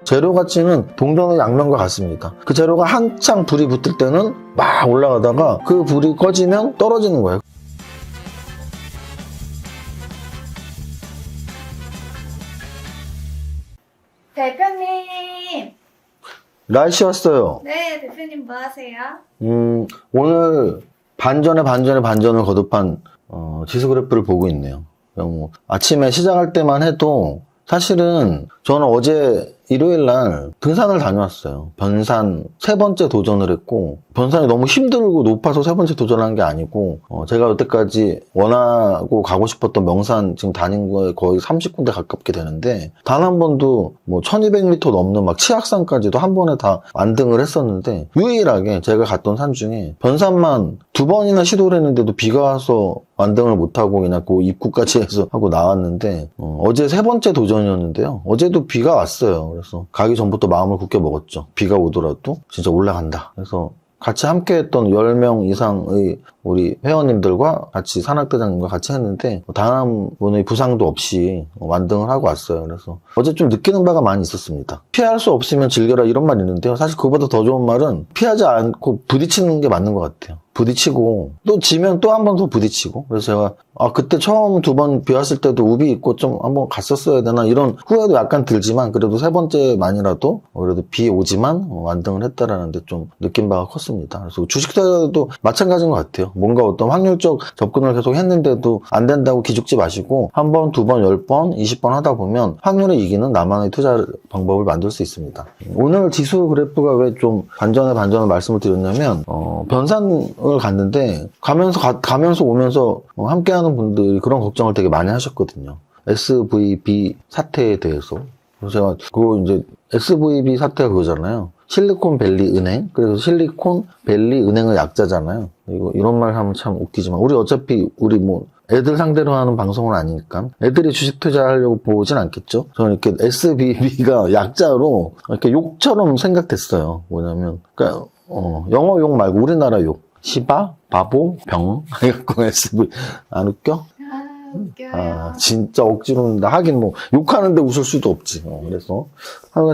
재료 가치는 동전의 양면과 같습니다. 그 재료가 한창 불이 붙을 때는 막 올라가다가 그 불이 꺼지면 떨어지는 거예요. 대표님! 날씨 왔어요. 네, 대표님 뭐 하세요? 오늘 반전을 거듭한 지수 그래프를 보고 있네요. 뭐 아침에 시작할 때만 해도 사실은 저는 어제 일요일 날 등산을 다녀왔어요. 변산 세 번째 도전을 했고, 변산이 너무 힘들고 높아서 세 번째 도전한 게 아니고, 제가 여태까지 원하고 가고 싶었던 명산 지금 다닌 거에 거의 30군데 가깝게 되는데, 단 한 번도 뭐 1200m 넘는 막 치악산까지도 한 번에 다 완등을 했었는데, 유일하게 제가 갔던 산 중에 변산만 2번이나 시도를 했는데도 비가 와서 완등을 못하고 그냥 그 입구까지 해서 하고 나왔는데, 어제 세 번째 도전이었는데요. 어제도 비가 왔어요. 그래서 가기 전부터 마음을 굳게 먹었죠. 비가 오더라도 진짜 올라간다. 그래서 같이 함께 했던 10명 이상의 우리 회원님들과 같이 산악대장님과 같이 했는데 단 한 분의 부상도 없이 완등을 하고 왔어요. 그래서 어제 좀 느끼는 바가 많이 있었습니다. 피할 수 없으면 즐겨라 이런 말이 있는데요. 사실 그보다 더 좋은 말은 피하지 않고 부딪히는 게 맞는 것 같아요. 부딪히고 또 지면 또 한 번 더 부딪히고. 그래서 제가 그때 처음 2번 비 왔을 때도 우비 입고 좀 한번 갔었어야 되나 이런 후회도 약간 들지만 그래도 세 번째만이라도 그래도 비 오지만 완등을 했다라는 데 좀 느낀 바가 컸습니다. 그래서 주식 투자도 마찬가지인 것 같아요. 뭔가 어떤 확률적 접근을 계속 했는데도 안 된다고 기죽지 마시고 한 번, 2번, 10번, 20번 하다 보면 확률을 이기는 나만의 투자 방법을 만들 수 있습니다. 오늘 지수 그래프가 왜 좀 반전을 말씀을 드렸냐면 변산을 갔는데 가면서 오면서 함께하는 분들이 그런 걱정을 되게 많이 하셨거든요. SVB 사태에 대해서. 그래서 제가 그거 이제 SVB 사태가 그거잖아요. 실리콘밸리 은행. 그래서 실리콘밸리 은행의 약자잖아요. 이런 말 하면 참 웃기지만 우리 어차피 우리 뭐 애들 상대로 하는 방송은 아니니까 애들이 주식 투자하려고 보진 않겠죠. 저는 이렇게 SVB가 약자로 이렇게 욕처럼 생각됐어요. 뭐냐면 그러니까 영어 욕 말고 우리나라 욕. 시바, 바보, 병 해갖고 SV 안 웃겨? 웃겨요. 진짜 억지로 하긴 뭐 욕하는데 웃을 수도 없지. 그래서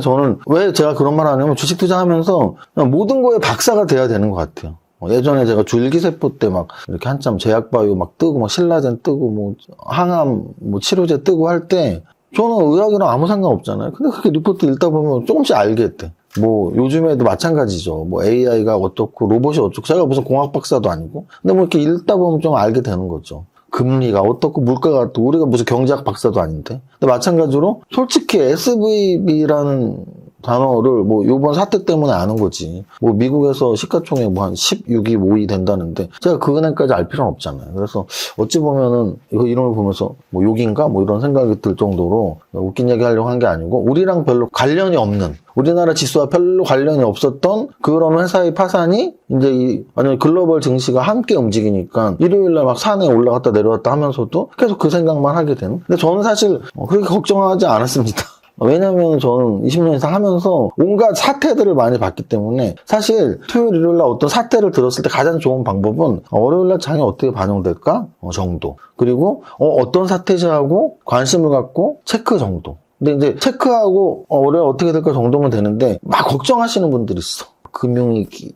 저는 왜 제가 그런 말 하냐면 주식 투자하면서 그냥 모든 거에 박사가 돼야 되는 것 같아요. 예전에 제가 줄기세포 때 막 이렇게 한참 제약바이오 막 뜨고 막 신라젠 뜨고 뭐 항암 뭐 치료제 뜨고 할 때 저는 의학이랑 아무 상관없잖아요. 근데 그렇게 리포트 읽다 보면 조금씩 알게 돼. 뭐 요즘에도 마찬가지죠. 뭐 AI가 어떻고 로봇이 어쩌고 제가 무슨 공학 박사도 아니고 근데 뭐 이렇게 읽다 보면 좀 알게 되는 거죠. 금리가 어떻고 물가가 어떻고 우리가 무슨 경제학 박사도 아닌데. 근데 마찬가지로 솔직히 SVB라는 단어를 뭐 요번 사태 때문에 아는 거지. 뭐 미국에서 시가총액 뭐 한 16위, 5위 된다는데 제가 그 은행까지 알 필요는 없잖아요. 그래서 어찌 보면은 이거 이름을 보면서 뭐 욕인가? 뭐 이런 생각이 들 정도로 웃긴 얘기 하려고 한 게 아니고 우리랑 별로 관련이 없는 우리나라 지수와 별로 관련이 없었던 그런 회사의 파산이 이제 완전 글로벌 증시가 함께 움직이니까 일요일날 막 산에 올라갔다 내려왔다 하면서도 계속 그 생각만 하게 되는. 근데 저는 사실 그렇게 걱정하지 않았습니다. 왜냐면 저는 20년 이상 하면서 온갖 사태들을 많이 봤기 때문에 사실 토요일, 일요일날 어떤 사태를 들었을 때 가장 좋은 방법은 월요일날 장이 어떻게 반영될까 정도. 그리고 어떤 사태지 하고 관심을 갖고 체크 정도. 근데 이제 체크하고 월요일 어떻게 될까 정도면 되는데 막 걱정하시는 분들이 있어. 금융위기,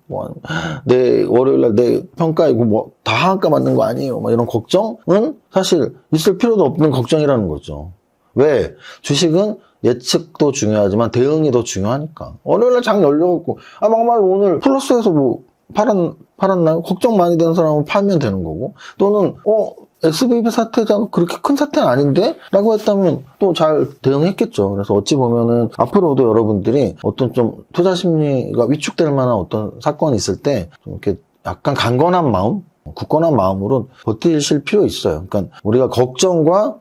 내 월요일날 내 평가이고 뭐 다 하한가 맞는 거 아니에요? 막 이런 걱정은 사실 있을 필요도 없는 걱정이라는 거죠. 왜? 주식은 예측도 중요하지만 대응이 더 중요하니까. 월요일날 장 열려갖고, 막말 오늘 플러스에서 뭐, 팔았나요? 걱정 많이 되는 사람은 팔면 되는 거고. 또는, SVB 사태가 그렇게 큰 사태는 아닌데? 라고 했다면 또 잘 대응했겠죠. 그래서 어찌 보면은 앞으로도 여러분들이 어떤 좀 투자 심리가 위축될 만한 어떤 사건이 있을 때, 좀 이렇게 약간 강건한 마음, 굳건한 마음으로 버티실 필요 있어요. 그러니까 우리가 걱정과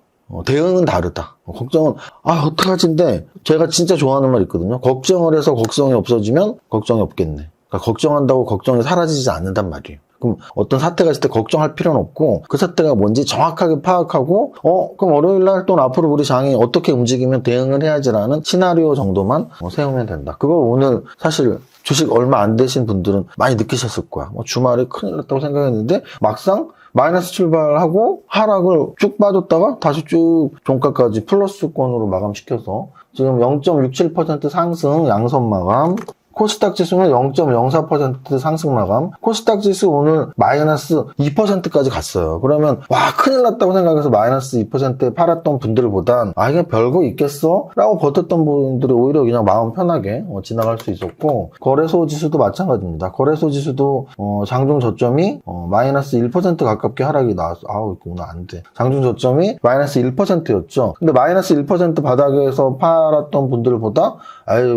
대응은 다르다. 걱정은 어떡하지인데 제가 진짜 좋아하는 말 있거든요. 걱정을 해서 걱정이 없어지면 걱정이 없겠네. 그러니까 걱정한다고 걱정이 사라지지 않는단 말이에요. 그럼 어떤 사태가 있을 때 걱정할 필요는 없고 그 사태가 뭔지 정확하게 파악하고 그럼 월요일날 또는 앞으로 우리 장이 어떻게 움직이면 대응을 해야지라는 시나리오 정도만 세우면 된다. 그걸 오늘 사실 주식 얼마 안 되신 분들은 많이 느끼셨을 거야. 주말에 큰일 났다고 생각했는데 막상 마이너스 출발하고 하락을 쭉 빠졌다가 다시 쭉 종가까지 플러스권으로 마감시켜서 지금 0.67% 상승 양선 마감. 코스닥 지수는 0.04% 상승 마감. 코스닥 지수 오늘 마이너스 2%까지 갔어요. 그러면 와 큰일 났다고 생각해서 마이너스 2%에 팔았던 분들보단 이게 별거 있겠어? 라고 버텼던 분들이 오히려 그냥 마음 편하게 지나갈 수 있었고, 거래소 지수도 마찬가지입니다. 거래소 지수도 장중 저점이 마이너스 1% 가깝게 하락이 나왔어. 이거 오늘 안 돼. 장중 저점이 마이너스 1%였죠. 근데 마이너스 1% 바닥에서 팔았던 분들보다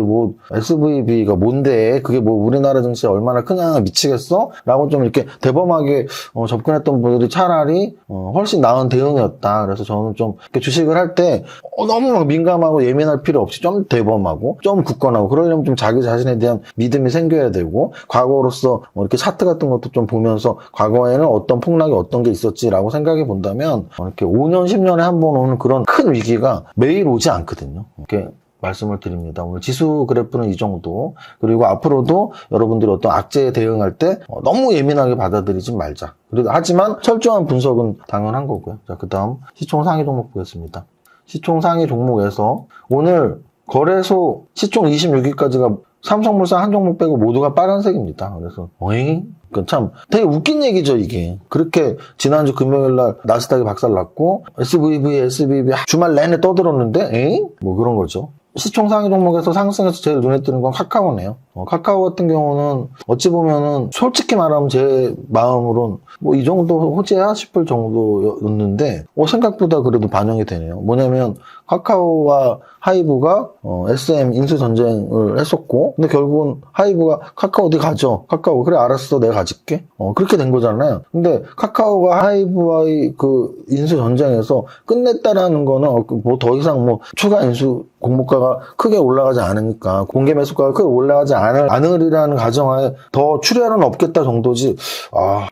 뭐 SVB가 뭔데 그게 뭐 우리나라 증시에 얼마나 크냐 미치겠어? 라고 좀 이렇게 대범하게 접근했던 분들이 차라리 훨씬 나은 대응이었다. 그래서 저는 좀 이렇게 주식을 할 때 너무 막 민감하고 예민할 필요 없이 좀 대범하고 좀 굳건하고, 그러려면 좀 자기 자신에 대한 믿음이 생겨야 되고, 과거로서 이렇게 차트 같은 것도 좀 보면서 과거에는 어떤 폭락이 어떤 게 있었지라고 생각해 본다면 이렇게 5년 10년에 한 번 오는 그런 큰 위기가 매일 오지 않거든요. 이렇게 말씀을 드립니다. 오늘 지수 그래프는 이 정도. 그리고 앞으로도 여러분들이 어떤 악재에 대응할 때 너무 예민하게 받아들이지 말자. 그리고 하지만 철저한 분석은 당연한 거고요. 자, 그 다음 시총 상위 종목 보겠습니다. 시총 상위 종목에서 오늘 거래소 시총 26위까지가 삼성물산 한 종목 빼고 모두가 빨간색입니다. 그래서 참 되게 웃긴 얘기죠, 이게. 그렇게 지난주 금요일날 나스닥이 박살났고 SVB, SBB 주말 내내 떠들었는데 뭐 그런 거죠. 시총 상위 종목에서 상승해서 제일 눈에 띄는 건 카카오네요. 카카오 같은 경우는 어찌 보면은 솔직히 말하면 제 마음으론 뭐 이 정도 호재야 싶을 정도였는데 생각보다 그래도 반영이 되네요. 뭐냐면 카카오와 하이브가 SM 인수 전쟁을 했었고, 근데 결국은 하이브가 카카오 어디 가죠? 카카오 그래 알았어 내가 가질게. 그렇게 된 거잖아요. 근데 카카오가 하이브와의 그 인수 전쟁에서 끝냈다라는 거는 뭐 더 이상 뭐 추가 인수 공모가가 크게 올라가지 않으니까, 공개 매수가가 크게 올라가지 않으리라는 가정하에 더 출혈은 없겠다 정도지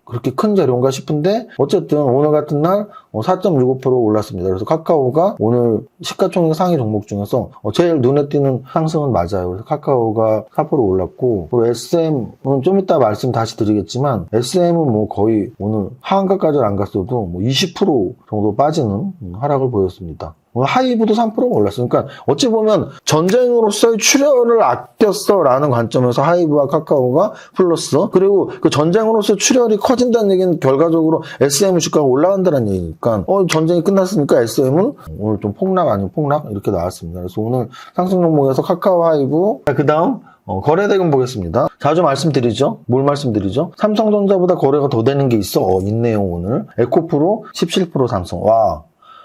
그렇게 큰 재료인가 싶은데, 어쨌든 오늘 같은 날 4.65% 올랐습니다. 그래서 카카오가 오늘 시가총액 상위 종목 중에서 제일 눈에 띄는 상승은 맞아요. 그래서 카카오가 4% 올랐고, 그리고 SM은 좀 이따 말씀 다시 드리겠지만 SM은 뭐 거의 오늘 하한가까지는 안 갔어도 뭐 20% 정도 빠지는 하락을 보였습니다. 하이브도 3%가 올랐어요. 그러니까 어찌 보면 전쟁으로서의 출혈을 아꼈어 라는 관점에서 하이브와 카카오가 플러스, 그리고 그 전쟁으로서의 출혈이 커진다는 얘기는 결과적으로 SM 주가가 올라간다는 얘기니까 전쟁이 끝났으니까 SM은 오늘 좀 폭락 아니면 폭락 이렇게 나왔습니다. 그래서 오늘 상승 종목에서 카카오, 하이브, 그 다음 거래대금 보겠습니다. 자주 말씀드리죠. 뭘 말씀드리죠? 삼성전자보다 거래가 더 되는 게 있어. 있네요. 오늘 에코프로 17% 상승. 와,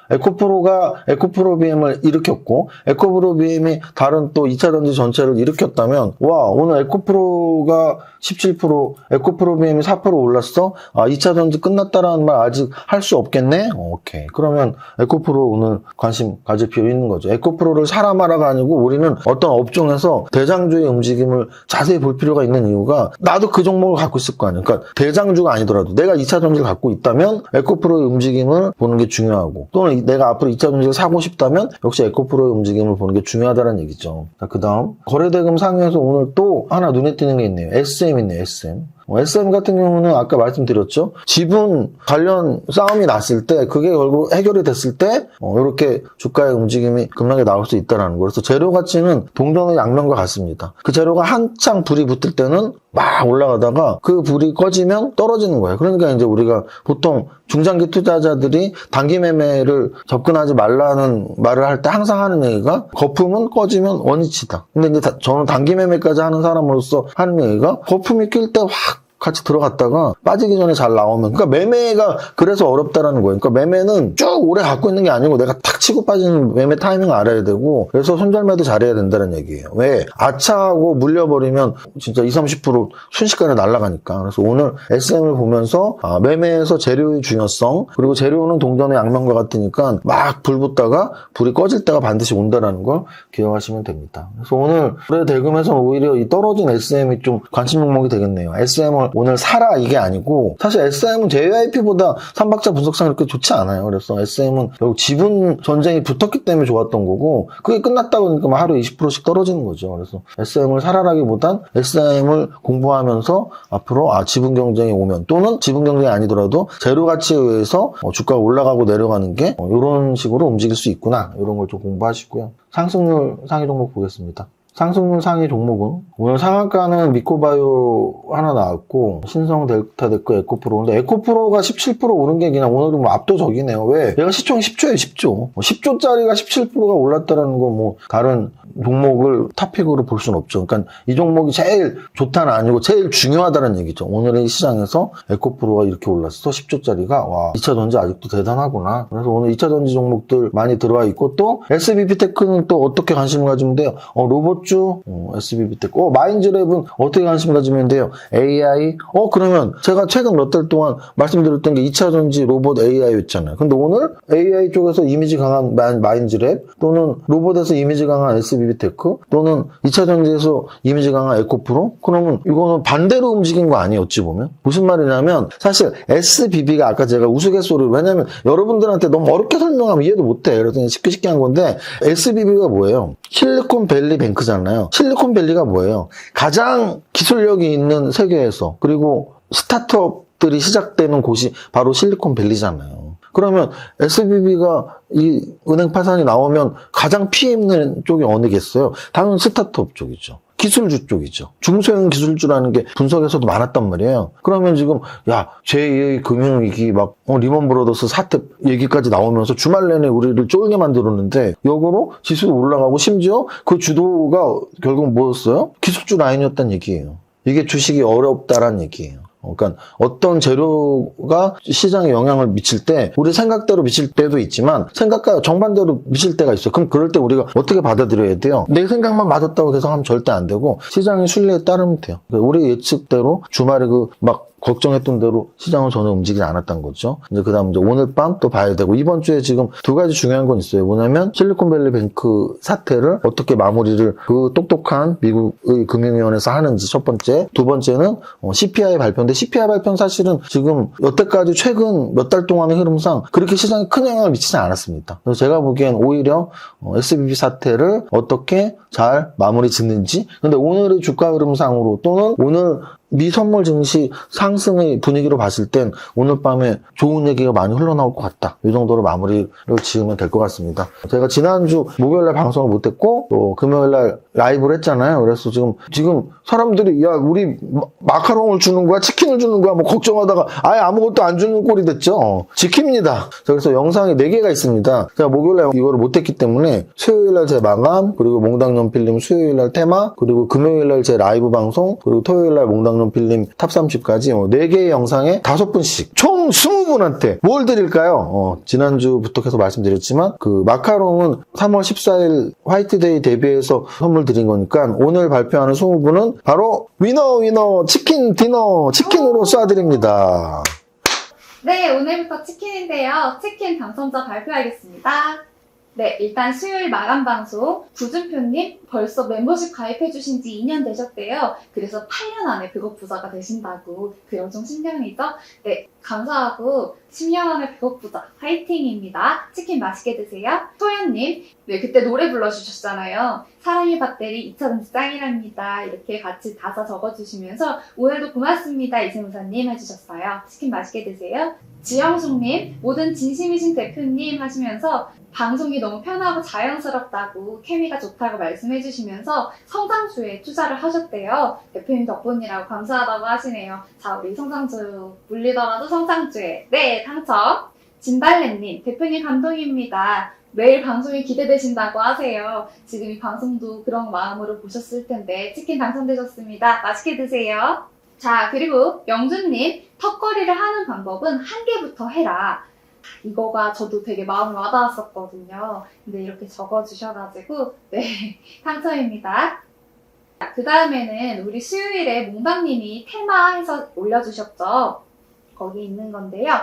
에코프로가 에코프로비엠을 일으켰고, 에코프로비엠이 다른 또 2차전지 전체를 일으켰다면, 와, 오늘 에코프로가 17%, 에코프로비엠이 4% 올랐어? 2차전지 끝났다라는 말 아직 할 수 없겠네? 오케이. 그러면 에코프로 오늘 관심 가질 필요 있는 거죠. 에코프로를 사라 마라가 아니고 우리는 어떤 업종에서 대장주의 움직임을 자세히 볼 필요가 있는 이유가, 나도 그 종목을 갖고 있을 거 아니야. 그러니까 대장주가 아니더라도 내가 2차전지를 갖고 있다면 에코프로의 움직임을 보는 게 중요하고, 또는 내가 앞으로 2차전지를 사고 싶다면 역시 에코프로의 움직임을 보는 게 중요하다는 얘기죠. 자, 그 다음 거래대금 상위에서 오늘 또 하나 눈에 띄는 게 있네요. SM 있네요. SM. SM 같은 경우는 아까 말씀드렸죠. 지분 관련 싸움이 났을 때, 그게 결국 해결이 됐을 때 이렇게 주가의 움직임이 급락에 나올 수 있다는 거. 그래서 재료 가치는 동전의 양면과 같습니다. 그 재료가 한창 불이 붙을 때는 막 올라가다가 그 불이 꺼지면 떨어지는 거예요. 그러니까 이제 우리가 보통 중장기 투자자들이 단기 매매를 접근하지 말라는 말을 할 때 항상 하는 얘기가, 거품은 꺼지면 원위치다. 근데 이제 저는 단기 매매까지 하는 사람으로서 하는 얘기가, 거품이 낄 때 확 같이 들어갔다가 빠지기 전에 잘 나오면, 그러니까 매매가 그래서 어렵다라는 거예요. 그러니까 매매는 쭉 오래 갖고 있는 게 아니고 내가 탁 치고 빠지는 매매 타이밍을 알아야 되고, 그래서 손절매도 잘해야 된다는 얘기예요. 왜? 아차하고 물려버리면 진짜 20-30% 순식간에 날아가니까. 그래서 오늘 SM을 보면서 매매에서 재료의 중요성, 그리고 재료는 동전의 양면과 같으니까 막 불 붙다가 불이 꺼질 때가 반드시 온다라는 걸 기억하시면 됩니다. 그래서 오늘 거래대금에서 오히려 이 떨어진 SM이 좀 관심 종목이 되겠네요. SM을 오늘 사라 이게 아니고 사실 SM은 JYP보다 3박자 분석상 그렇게 좋지 않아요. 그래서 SM은 결국 지분 전쟁이 붙었기 때문에 좋았던 거고 그게 끝났다 보니까 막 하루 20%씩 떨어지는 거죠. 그래서 SM을 사라라기보단 SM을 공부하면서 앞으로 지분 경쟁이 오면 또는 지분 경쟁이 아니더라도 재료 가치에 의해서 주가가 올라가고 내려가는 게 이런 식으로 움직일 수 있구나. 이런 걸 좀 공부하시고요. 상승률 상위 종목 보겠습니다. 상승률 상위 종목은 오늘 상한가는 미코바이오 하나 나왔고 신성 델타데크 에코프로인데 에코프로가 17% 오른 게 그냥 오늘은 뭐 압도적이네요. 왜? 얘가 시총이 10조예요. 10조. 10조짜리가 17%가 올랐다라는 거 뭐 다른 종목을 탑픽으로 볼 수는 없죠. 그러니까 이 종목이 제일 좋다는 아니고 제일 중요하다는 얘기죠. 오늘의 시장에서 에코프로가 이렇게 올랐어. 10조짜리가 와 2차 전지 아직도 대단하구나. 그래서 오늘 2차 전지 종목들 많이 들어와 있고 또 SBB테크는 또 어떻게 관심을 가지면 돼요? 로봇주 SBB테크 마인즈랩은 어떻게 관심을 가지면 돼요? AI 그러면 제가 최근 몇 달 동안 말씀드렸던 게 2차 전지 로봇 AI였잖아요. 근데 오늘 AI 쪽에서 이미지 강한 마인즈랩 또는 로봇에서 이미지 강한 SBB테크 또는 2차 전지에서 이미지 강한 에코프로? 그러면 이거는 반대로 움직인 거 아니에요? 어찌 보면? 무슨 말이냐면 사실 SBB가 아까 제가 우스갯소리를 왜냐면 여러분들한테 너무 어렵게 설명하면 이해도 못해. 그래서 쉽게 한 건데 SBB가 뭐예요? 실리콘밸리 뱅크잖아요. 실리콘밸리가 뭐예요? 가장 기술력이 있는 세계에서 그리고 스타트업들이 시작되는 곳이 바로 실리콘밸리잖아요. 그러면 SBB가 이 은행 파산이 나오면 가장 피해 입는 쪽이 어느겠어요? 당연히 스타트업 쪽이죠. 기술주 쪽이죠. 중소형 기술주라는 게 분석에서도 많았단 말이에요. 그러면 지금 제2의 금융위기 막 리먼 브러더스 사태 얘기까지 나오면서 주말 내내 우리를 쫄게 만들었는데 역으로 지수도 올라가고 심지어 그 주도가 결국 뭐였어요? 기술주 라인이었다는 얘기예요. 이게 주식이 어렵다라는 얘기예요. 그러니까 어떤 재료가 시장에 영향을 미칠 때 우리 생각대로 미칠 때도 있지만 생각과 정반대로 미칠 때가 있어요. 그럼 그럴 때 우리가 어떻게 받아들여야 돼요? 내 생각만 맞았다고 계산하면 절대 안 되고 시장의 순리에 따르면 돼요. 그러니까 우리 예측대로 주말에 걱정했던 대로 시장은 전혀 움직이지 않았던 거죠. 이제 그 다음 오늘 밤 또 봐야 되고 이번 주에 지금 두 가지 중요한 건 있어요. 뭐냐면 실리콘밸리 뱅크 사태를 어떻게 마무리를 그 똑똑한 미국의 금융위원회에서 하는지 첫 번째. 두 번째는 CPI 발표인데 CPI 발표는 사실은 지금 여태까지 최근 몇 달 동안의 흐름상 그렇게 시장에 큰 영향을 미치지 않았습니다. 그래서 제가 보기엔 오히려 SBB 사태를 어떻게 잘 마무리 짓는지 근데 오늘의 주가 흐름상으로 또는 오늘 미 선물 증시 상승의 분위기로 봤을 땐 오늘 밤에 좋은 얘기가 많이 흘러나올 것 같다. 이 정도로 마무리를 지으면 될 것 같습니다. 제가 지난주 목요일날 방송을 못했고 또 금요일날 라이브를 했잖아요. 그래서 지금 사람들이 우리 마카롱을 주는 거야? 치킨을 주는 거야? 뭐 걱정하다가 아예 아무것도 안 주는 꼴이 됐죠. 지킵니다. 그래서 영상이 4개가 있습니다. 제가 목요일날 이거를 못했기 때문에 수요일날 제 마감 그리고 몽당연필님 수요일날 테마 그리고 금요일날 제 라이브 방송 그리고 토요일날 몽당 필름 탑30까지 4개의 영상에 5분씩 총 20분한테 뭘 드릴까요? 지난주부터 계속 말씀드렸지만 그 마카롱은 3월 14일 화이트데이 대비해서 선물 드린 거니까 오늘 발표하는 20분은 바로 위너 치킨 디너 치킨으로 쏴드립니다. 네, 오늘부터 치킨인데요. 치킨 당첨자 발표하겠습니다. 네, 일단 수요일 마감 방송 구준표님 벌써 멤버십 가입해주신 지 2년 되셨대요. 그래서 8년 안에 배고프자가 되신다고 그 엄청 신기이죠? 네, 감사하고 10년 안에 배고프자 화이팅입니다. 치킨 맛있게 드세요. 소연님, 네, 그때 노래 불러주셨잖아요. 사랑의 밧데리 2차전지 짱이랍니다. 이렇게 같이 다사 적어주시면서 오늘도 고맙습니다. 이세무사님 해주셨어요. 치킨 맛있게 드세요. 지영숙님, 모든 진심이신 대표님 하시면서 방송이 너무 편하고 자연스럽다고 케미가 좋다고 말씀해주시면서 성장주에 투자를 하셨대요. 대표님 덕분이라고 감사하다고 하시네요. 자, 우리 성장주 물리더라도 성장주에 네, 당첨! 진달래님, 대표님 감동입니다. 매일 방송이 기대되신다고 하세요. 지금 이 방송도 그런 마음으로 보셨을 텐데 치킨 당첨되셨습니다. 맛있게 드세요. 자, 그리고 영준님, 턱걸이를 하는 방법은 한 개부터 해라. 이거가 저도 되게 마음에 와닿았었거든요. 근데 이렇게 적어주셔가지고 네, 당첨입니다. 그 다음에는 우리 수요일에 몽방님이 테마해서 올려주셨죠. 거기 있는 건데요.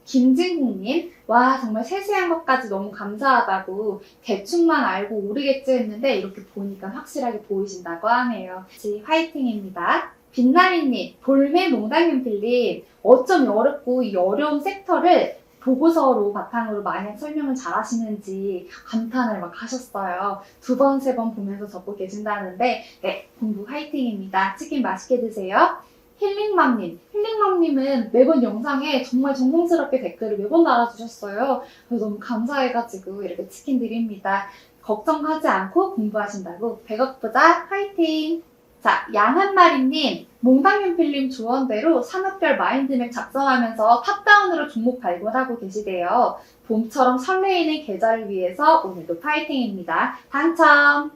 김진국님, 와 정말 세세한 것까지 너무 감사하다고 대충만 알고 오르겠지 했는데 이렇게 보니까 확실하게 보이신다고 하네요. 같이 화이팅입니다. 빛나리님, 볼메 몽당윤필님, 어쩜 어렵고 이 어려운 섹터를 보고서로 바탕으로 마냥 설명을 잘 하시는지 감탄을 막 하셨어요. 2번, 3번 보면서 적고 계신다는데, 네, 공부 화이팅입니다. 치킨 맛있게 드세요. 힐링맘님은 매번 영상에 정말 정성스럽게 댓글을 매번 달아주셨어요. 그래서 너무 감사해가지고 이렇게 치킨 드립니다. 걱정하지 않고 공부하신다고 백억 부자 화이팅! 자, 양한마리님, 몽당윤필님 조언대로 산업별 마인드맵 작성하면서 탑다운으로 종목 발굴하고 계시대요. 봄처럼 설레이는 계절을 위해서 오늘도 파이팅입니다. 당첨!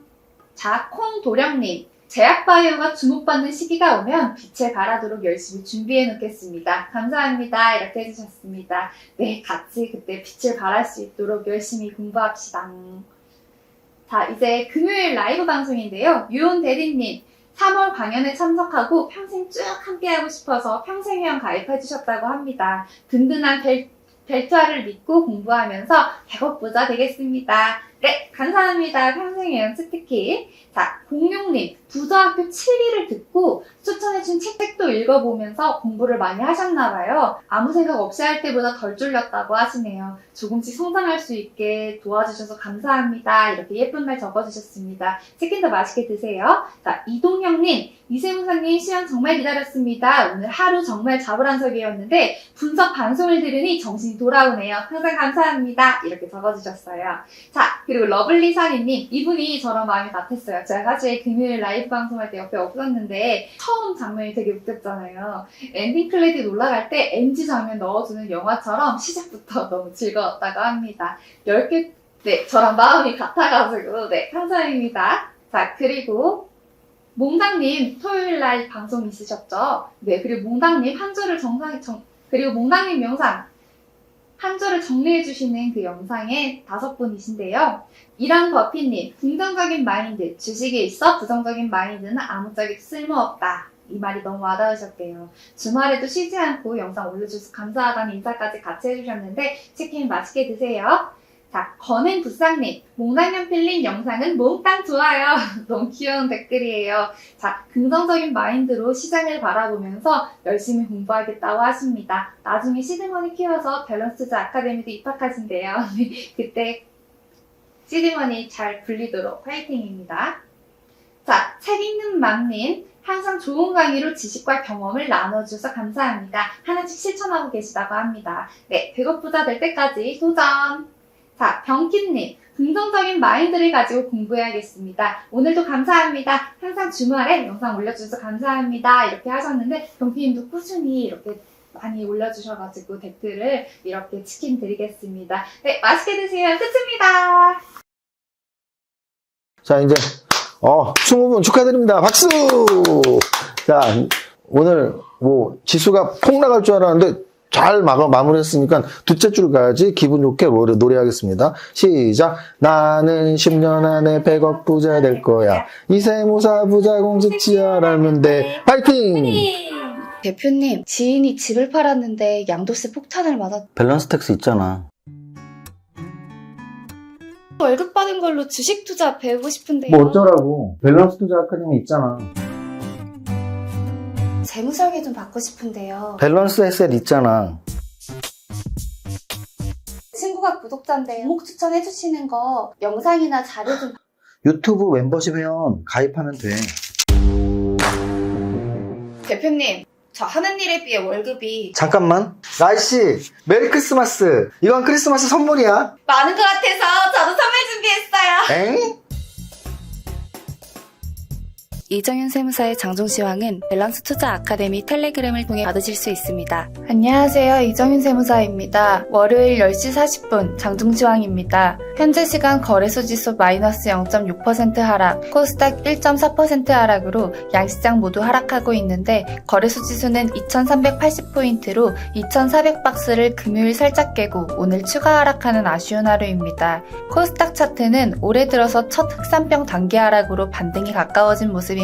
자, 콩도령님, 제약바이오가 주목받는 시기가 오면 빛을 발하도록 열심히 준비해 놓겠습니다. 감사합니다. 이렇게 해주셨습니다. 네, 같이 그때 빛을 발할 수 있도록 열심히 공부합시다. 자, 이제 금요일 라이브 방송인데요. 유온 대리님, 3월 강연에 참석하고 평생 쭉 함께하고 싶어서 평생회원 가입해주셨다고 합니다. 든든한 벨트화를 믿고 공부하면서 100억 부자 되겠습니다. 네, 감사합니다. 평생회원 특히. 자, 공룡님, 부저학교 7위를 듣고 추천해준 책도 읽어보면서 공부를 많이 하셨나봐요. 아무 생각 없이 할 때보다 덜 졸렸다고 하시네요. 조금씩 성장할 수 있게 도와주셔서 감사합니다. 이렇게 예쁜 말 적어주셨습니다. 치킨도 맛있게 드세요. 자, 이동형님, 이세무사님 시험 정말 기다렸습니다. 오늘 하루 정말 자불안석이었는데 분석 방송을 들으니 정신이 돌아오네요. 항상 감사합니다. 이렇게 적어주셨어요. 자, 그리고 러블리사리님, 이분이 저랑 마음이 같았어요. 제가 사실 금요일 라이브 방송할 때 옆에 없었는데 처음 장면이 되게 웃겼잖아요. 엔딩 크레딧 올라갈 때 NG 장면 넣어주는 영화처럼 시작부터 너무 즐거웠다고 합니다. 10개, 네, 저랑 마음이 같아가지고, 네, 감사합니다. 자, 그리고 몽당님, 토요일 날 방송 있으셨죠? 네, 그리고 몽당님 한 주를 그리고 몽당님 영상, 한 주를 정리해주시는 그 영상에 5분이신데요. 이랑 버피님, 긍정적인 마인드, 주식에 있어 부정적인 마인드는 아무짝에도 쓸모없다. 이 말이 너무 와닿으셨대요. 주말에도 쉬지 않고 영상 올려주셔서 감사하다는 인사까지 같이 해주셨는데 치킨 맛있게 드세요. 자, 건행부상님, 몽당연필님 영상은 몽땅 좋아요. 너무 귀여운 댓글이에요. 자, 긍정적인 마인드로 시장을 바라보면서 열심히 공부하겠다고 하십니다. 나중에 시드머니 키워서 밸런스즈 아카데미도 입학하신대요. 그때 시드머니 잘 굴리도록 화이팅입니다. 자, 책 읽는 맘님, 항상 좋은 강의로 지식과 경험을 나눠주셔서 감사합니다. 하나씩 실천하고 계시다고 합니다. 네, 100억 부자 될 때까지 도전! 자, 병기님, 긍정적인 마인드를 가지고 공부해야겠습니다. 오늘도 감사합니다. 항상 주말에 영상 올려주셔서 감사합니다. 이렇게 하셨는데 병기님도 꾸준히 이렇게 많이 올려주셔가지고 댓글을 이렇게 치킨 드리겠습니다. 네, 맛있게 드세요. 끝입니다. 자, 이제 20분 축하드립니다. 박수! 자, 오늘 뭐 지수가 폭 나갈 줄 알았는데 잘 마무리했으니까 둘째 줄 가야지 기분 좋게 노래하겠습니다. 시작. 나는 10년 안에 100억 부자 될 거야. 이세무사 부자 공식 지어라면 돼. 파이팅! 대표님, 지인이 집을 팔았는데 양도세 폭탄을 맞았... 밸런스 텍스 있잖아. 월급 받은 걸로 주식 투자 배우고 싶은데요. 뭐 어쩌라고. 밸런스 투자 아카데미 있잖아. 재무설계 좀 받고 싶은데요. 밸런스 엑셀 있잖아. 친구가 구독자인데 종목 추천해주시는 거 영상이나 자료 좀... 유튜브 멤버십 회원 가입하면 돼. 대표님, 저 하는 일에 비해 월급이 잠깐만. 나이씨, 메리 크리스마스. 이건 크리스마스 선물이야. 많은 것 같아서 저도 선물 준비했어요. 엥? 이정윤 세무사의 장종시황은 밸런스 투자 아카데미 텔레그램을 통해 받으실 수 있습니다. 안녕하세요. 이정윤 세무사입니다. 월요일 10시 40분 장종시황입니다. 현재 시간 거래소 지수 마이너스 0.6% 하락, 코스닥 1.4% 하락으로 양시장 모두 하락하고 있는데 거래소 지수는 2380포인트로 2400박스를 금요일 살짝 깨고 오늘 추가 하락하는 아쉬운 하루입니다. 코스닥 차트는 올해 들어서 첫 흑산병 단기 하락으로 반등이 가까워진 모습입니다.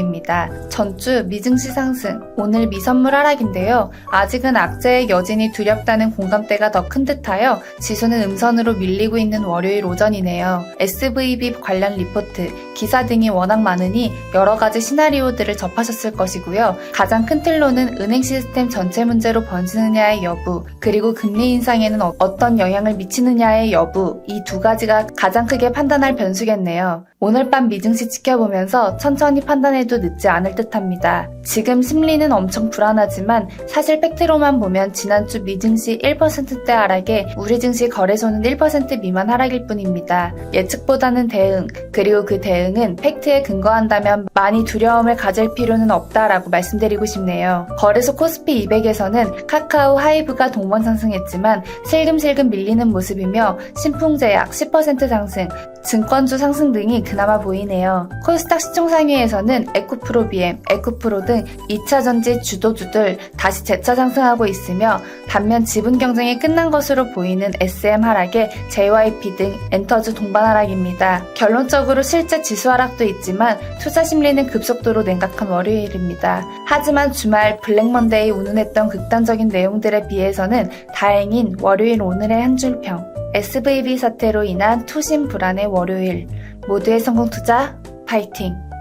전주 미증시 상승, 오늘 미선물 하락인데요. 아직은 악재의 여진이 두렵다는 공감대가 더 큰 듯하여 지수는 음선으로 밀리고 있는 월요일 오전이네요. SVB 관련 리포트, 기사 등이 워낙 많으니 여러 가지 시나리오들을 접하셨을 것이고요. 가장 큰 틀로는 은행 시스템 전체 문제로 번지느냐의 여부, 그리고 금리 인상에는 어떤 영향을 미치느냐의 여부, 이 두 가지가 가장 크게 판단할 변수겠네요. 오늘 밤 미증시 지켜보면서 천천히 판단해도 늦지 않을 듯합니다. 지금 심리는 엄청 불안하지만 사실 팩트로만 보면 지난주 미증시 1%대 하락에 우리 증시 거래소는 1% 미만 하락일 뿐입니다. 예측보다는 대응, 그리고 그 대응은 팩트에 근거한다면 많이 두려움을 가질 필요는 없다라고 말씀드리고 싶네요. 거래소 코스피 200에서는 카카오, 하이브가 동반 상승했지만 슬금슬금 밀리는 모습이며 신풍제약 10% 상승, 증권주 상승 등이 그나마 보이네요. 코스닥 시총상위에서는 에코프로 BM, 에코프로 등 2차전지 주도주들 다시 재차 상승하고 있으며 반면 지분 경쟁이 끝난 것으로 보이는 SM 하락에 JYP 등 엔터주 동반 하락입니다. 결론적으로 실제 지수 하락도 있지만 투자 심리는 급속도로 냉각한 월요일입니다. 하지만 주말 블랙먼데이 운운했던 극단적인 내용들에 비해서는 다행인 월요일 오늘의 한 줄평. SVB 사태로 인한 투신 불안의 월요일. 모두의 성공 투자 파이팅!